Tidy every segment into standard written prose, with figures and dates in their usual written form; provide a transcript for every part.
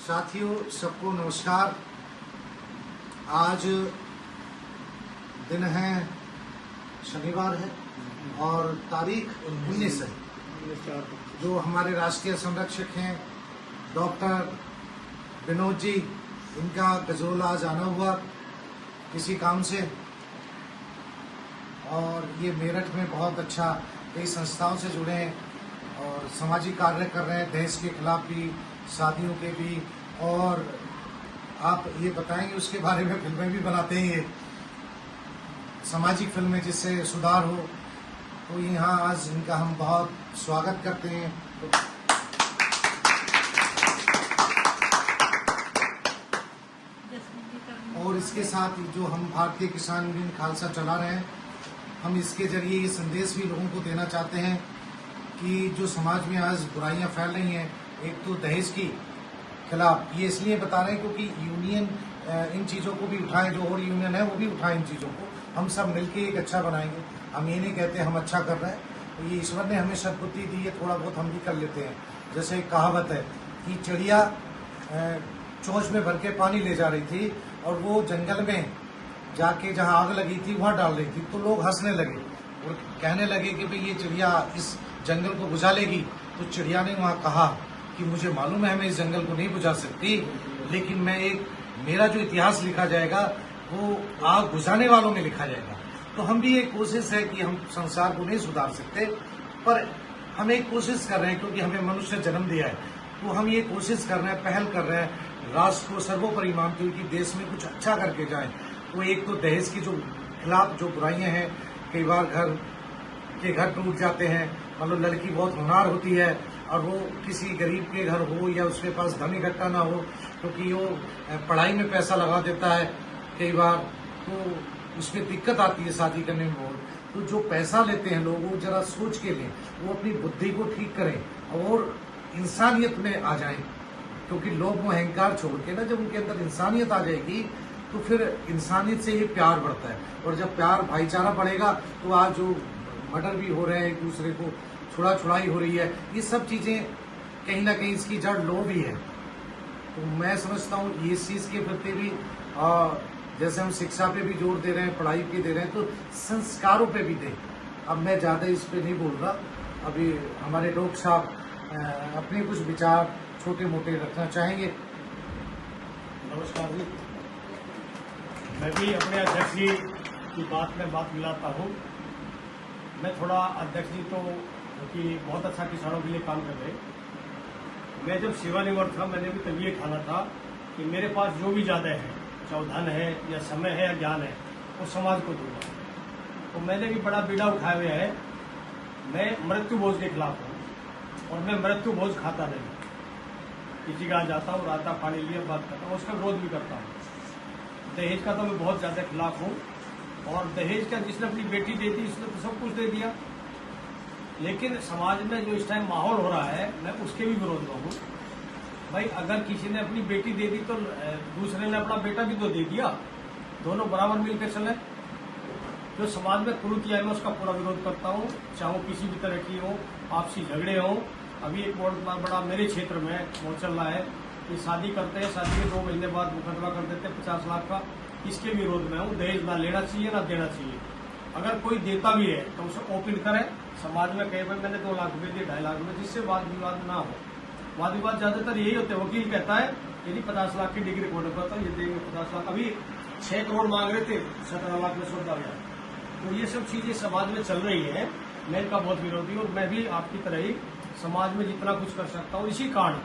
साथियों, सबको नमस्कार। आज दिन है, शनिवार है और तारीख 19 है। जो हमारे राष्ट्रीय संरक्षक हैं डॉक्टर विनोद जी, इनका गजरोला आज आना हुआ किसी काम से, और ये मेरठ में बहुत अच्छा कई संस्थाओं से जुड़े हैं और सामाजिक कार्य कर रहे हैं, दहेज के खिलाफ भी, शादियों के भी, और आप ये बताएंगे उसके बारे में फिल्में भी बनाते हैं, ये सामाजिक फिल्में जिससे सुधार हो। तो यहाँ आज इनका हम बहुत स्वागत करते हैं। और इसके साथ जो हम भारतीय किसान यूनियन खालसा चला रहे हैं, हम इसके जरिए ये संदेश भी लोगों को देना चाहते हैं कि जो समाज में आज बुराइयां फैल रही हैं, एक तो दहेज की खिलाफ, ये इसलिए बता रहे हैं क्योंकि यूनियन इन चीज़ों को भी उठाएं, जो और यूनियन है वो भी उठाएं इन चीज़ों को। हम सब मिलके एक अच्छा बनाएंगे। हम ये नहीं कहते हम अच्छा कर रहे हैं, तो ये ईश्वर ने हमें सद्बुद्धि दी है, थोड़ा बहुत हम भी कर लेते हैं। जैसे एक कहावत है कि चिड़िया चोंच में भर के पानी ले जा रही थी और वो जंगल में जाके जहाँ आग लगी थी वहाँ डाल रही थी, तो लोग हंसने लगे और कहने लगे कि भाई ये चिड़िया इस जंगल को बुझा लेगी। तो चिड़िया ने वहाँ कहा कि मुझे मालूम है मैं इस जंगल को नहीं बुझा सकती, लेकिन मेरा जो इतिहास लिखा जाएगा वो आग बुझाने वालों में लिखा जाएगा। तो हम भी एक कोशिश है कि हम संसार को नहीं सुधार सकते, पर हम एक कोशिश कर रहे हैं क्योंकि हमें मनुष्य जन्म दिया है, तो हम ये कोशिश कर रहे हैं, पहल कर रहे हैं, राष्ट्र को सर्वोपरि मानते हुए कि देश में कुछ अच्छा करके जाएं। तो एक तो दहेज की जो खिलाफ जो बुराइयां हैं, कई बार घर टूट जाते हैं, मतलब लड़की बहुत होनहार होती है और वो किसी गरीब के घर हो या उसके पास धन इकट्ठा ना हो, क्योंकि वो पढ़ाई में पैसा लगा देता है कई बार, तो उसमें दिक्कत आती है शादी करने में बहुत। तो जो पैसा लेते हैं लोग, वो जरा सोच के लें, वो अपनी बुद्धि को ठीक करें और इंसानियत में आ जाएं, क्योंकि लोग वो अहंकार छोड़ के ना, जब उनके अंदर इंसानियत आ जाएगी तो फिर इंसानियत से ही प्यार बढ़ता है, और जब प्यार भाईचारा बढ़ेगा तो आज जो मर्डर भी हो रहे हैं, एक दूसरे को छुड़ाई हो रही है, ये सब चीजें कहीं ना कहीं इसकी जड़ लोभ ही है। तो मैं समझता हूँ ये चीज के प्रति भी जैसे हम शिक्षा पे भी जोर दे रहे हैं, पढ़ाई पे दे रहे हैं, तो संस्कारों पे भी दें। अब मैं ज्यादा इस पे नहीं बोल रहा, अभी हमारे डॉक्टर साहब अपने कुछ विचार छोटे मोटे रखना चाहेंगे। नमस्कार जी, मैं भी अपने अध्यक्ष जी की बात में बात मिलाता हूँ। मैं थोड़ा अध्यक्ष जी तो क्योंकि बहुत अच्छा किसानों के लिए काम कर रहे। मैं जब सेवानिवृत्त था, मैंने भी तभी ये ठाना था कि मेरे पास जो भी ज़्यादा है, चाहे धन है या समय है या ज्ञान है, वो समाज को दूंगा। तो मैंने भी बड़ा बीड़ा उठाया हुआ है। मैं मृत्यु भोज के खिलाफ हूँ और मैं मृत्यु भोज खाता नहीं। किसी का जाता हूँ, राता पानी लिया, बात करता हूँ, उसका विरोध भी करता हूँ। दहेज का तो मैं बहुत ज्यादा खिलाफ हूँ, और दहेज का जिसने अपनी बेटी दे दी, इसने तो सब कुछ दे दिया। लेकिन समाज में जो इस टाइम माहौल हो रहा है, मैं उसके भी विरोध में हूँ। भाई अगर किसी ने अपनी बेटी दे दी तो दूसरे ने अपना बेटा भी तो दे दिया, दोनों बराबर मिलकर चले। जो समाज में कुरीतियां है, मैं उसका पूरा विरोध करता हूँ, चाहे वो किसी भी तरह की हो, आपसी झगड़े हो। अभी एक बहुत बड़ा मेरे क्षेत्र में वो चल रहा है कि शादी करते हैं, शादी के 2 महीने बाद मुकदमा कर देते हैं 50 लाख का। इसके विरोध में हूँ। दहेज ना लेना चाहिए ना देना चाहिए। अगर कोई देता भी है तो उसे ओपन करे, समाज में कहे भाई मैंने 2 लाख रुपए दिए, 2.5 लाख रुपए, जिससे वाद विवाद ना हो। वाद विवाद ज्यादातर यही होते हैं। वकील कहता है यदि 50 लाख की डिग्री कोर्ट करता है, ये देंगे 50 लाख। अभी 6 करोड़ मांग रहे थे, 17 लाख में सौदा गया। तो ये सब चीजें समाज में चल रही है। मैं इनका बहुत विरोधी हूँ, और मैं भी आपकी तरह ही समाज में जितना कुछ कर सकता हूँ। इसी कारण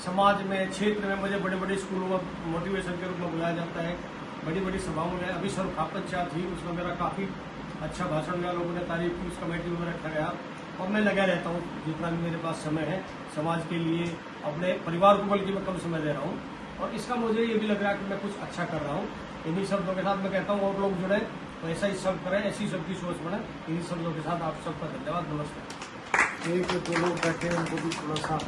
समाज में, क्षेत्र में मुझे बड़े बड़े स्कूलों में मोटिवेशन के रूप में बुलाया जाता है, बड़ी बड़ी सभाओं में। अभी सर्वखापन चाह थी, उसमें मेरा काफी अच्छा भाषण में लोगों ने तारीफ की, उस कमेटी में रखा गया। और मैं लगा रहता हूँ जितना भी मेरे पास समय है समाज के लिए, अपने परिवार को बल्कि मैं कम समय दे रहा हूँ। और इसका मुझे ये भी लग रहा है कि मैं कुछ अच्छा कर रहा हूँ। इन्हीं शब्दों के साथ मैं कहता हूँ और लोग जुड़े, तो ऐसा ही सब करें, ऐसी सबकी सोच बने। इन्हीं शब्दों के साथ आप सबका धन्यवाद, नमस्कार। एक 2 लोग बैठे हैं, उनको भी थोड़ा सा